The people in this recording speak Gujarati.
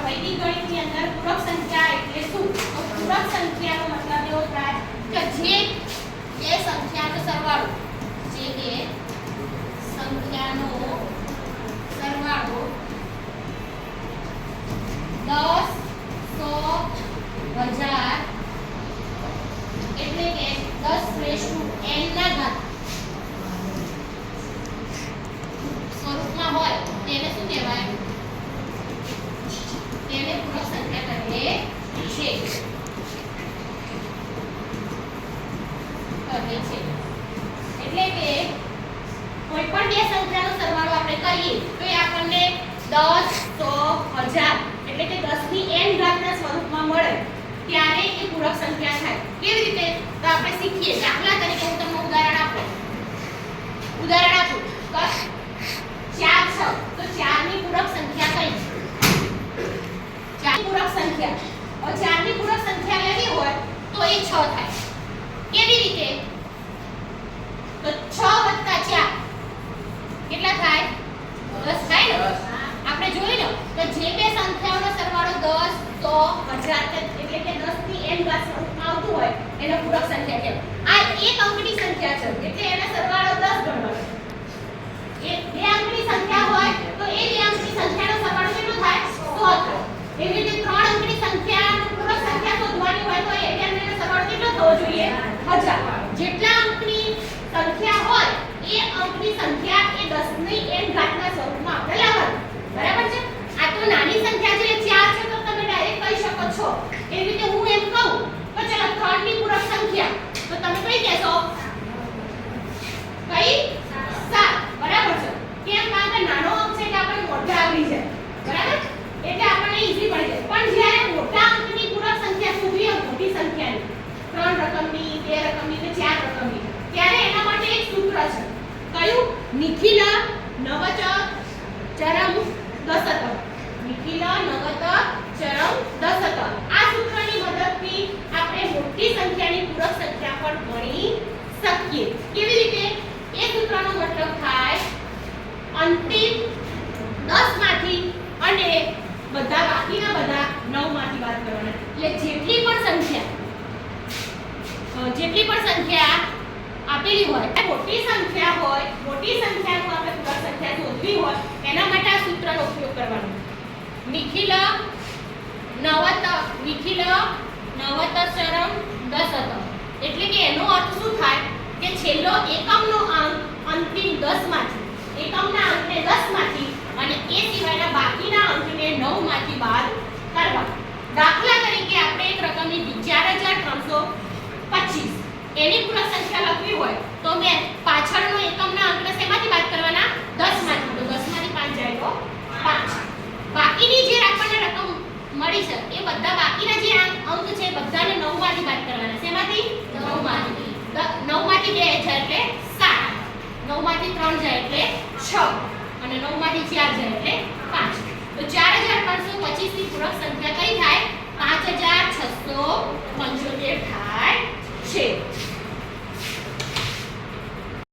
આપણા વૈદિક ગણિતની અંદર પૂરક સંખ્યા એટલે શું? તો પૂરક સંખ્યાનો મતલબ એવો થાય કે જે બે સંખ્યાનો સરવાળો, જે બે સંખ્યાનો સરવાળો 10, 100, 1000 એટલે કે 10n ના ઘાત સ્વરૂપમાં હોય તેને શું કહેવાય? તેને પૂરક સંખ્યા કહે છે. એટલે કે કોઈ પણ બે સંખ્યાનો સરવાળો આપણે કરીએ તો એ આપણને 10, 100, 1000 એટલે કે 10 ની n ઘાતના સ્વરૂપમાં મળે ત્યારે એ પૂરક સંખ્યા થાય. કેવી રીતે? તો આપણે શીખીએ. દાખલા તરીકે હું તમને ઉદાહરણ આપું. તો 4 6 તો 4 ની પૂરક સંખ્યા કઈ? 4 ની પૂરક સંખ્યા. હવે 4 ની પૂરક સંખ્યા લેવી હોય તો એ 6 થાય. કેવી રીતે? તો 6 + 4 કેટલા થાય? 10 થાય ને? આપણે જોઈ લો તો જે બે સંખ્યાઓનો સરવાળો 10, 100, 1000 એટલે કે 10 ની n ઘાત સ્વરૂપમાં આવતું હોય એને પૂરક સંખ્યા કહેવાય. આ એક અંકની સંખ્યા છે એટલે એનો સરવાળો 10 ગણવાનો. એ બે અંકની સંખ્યા હોય તો એ બે અંકની સંખ્યાનો સરવાળો કેટલો થાય? 100 થાય. એવી રીતે ત્રણ અંકની સંખ્યાનો પૂરક સંખ્યા શોધવાની હોય તો એનો સરવાળો કેટલો થવો જોઈએ? 1000. જેટલા અંકની સંખ્યા હોય એ અંકની સંખ્યા એ 10 ની n ઘાતના સ્વરૂપમાં આપણે લાવવાની. બરાબર છે? આ તો નાની સંખ્યા છે 4 છે તો તમે ડાયરેક્ટ કહી શકો છો. એવી રીતે હું એમ કહું તો ચલો 3 ની પૂરક સંખ્યા તો તમે કઈ કહેશો? કઈ? 7. બરાબર છે? કેમ? કારણ કે નાનો અંક છે એટલે આપણે મોટા આવડી જાય. બરાબર? એટલે આપણને ઈઝી પડી જાય. પણ જ્યારે મોટા અંકની પૂરક સંખ્યા શોધવી હોય, મોટી સંખ્યાની 3 રકમની, 2 રકમની અને 4 રકમની, ત્યારે એના માટે એક સૂત્ર છે. કયું? નિખિલ નવત ચરમ દશત. નિખિલ નવત ચરમ દશત. આ સૂત્રની મદદથી આપણે મોટી સંખ્યાની પૂરક સંખ્યા પણ ગણી શકીએ. કેવી રીતે? એ સૂત્રનો મતલબ થાય અંતિમ 10 માંથી અને બધા બાકીના બધા 9 માંથી બાદ કરવાના. એટલે જેટલી પણ સંખ્યા આપેલી હોય, મોટી સંખ્યા હોય, મોટી સંખ્યાનું આપણે પૂરક સંખ્યા શોધવી હોય એના માટે આ સૂત્રનો ઉપયોગ કરવાનો. નિખિલ નવત ચરમ દશત. એટલે કે એનો અર્થ શું થાય કે છેલ્લો એકમનો અંક અંતિમ 10 માંથી, એકમના અંકને 10 માંથી અને એ સિવાયના બાકીના અંકને 9 માંથી બાદ કરવા. દાખલા તરીકે આપણે એક રકમની 4325 એની પૂરક સંખ્યા લખવી હોય તો મેં પાછળનો એકમના અંકને શેમાંથી બાદ કરવાના? 10 માંથી. તો 10 માંથી 5 જાય તો 5. બાકીની જે આપણને રકમ મળી છે એ બધા બાકીના જે અંક છે બધાને 9 માંથી બાદ કરવાના. શેમાંથી? 9 માંથી. 9 માંથી 2 જાય એટલે 7. 9 માંથી 3 જાય એટલે 6 અને 9 માંથી 4 જાય એટલે 5.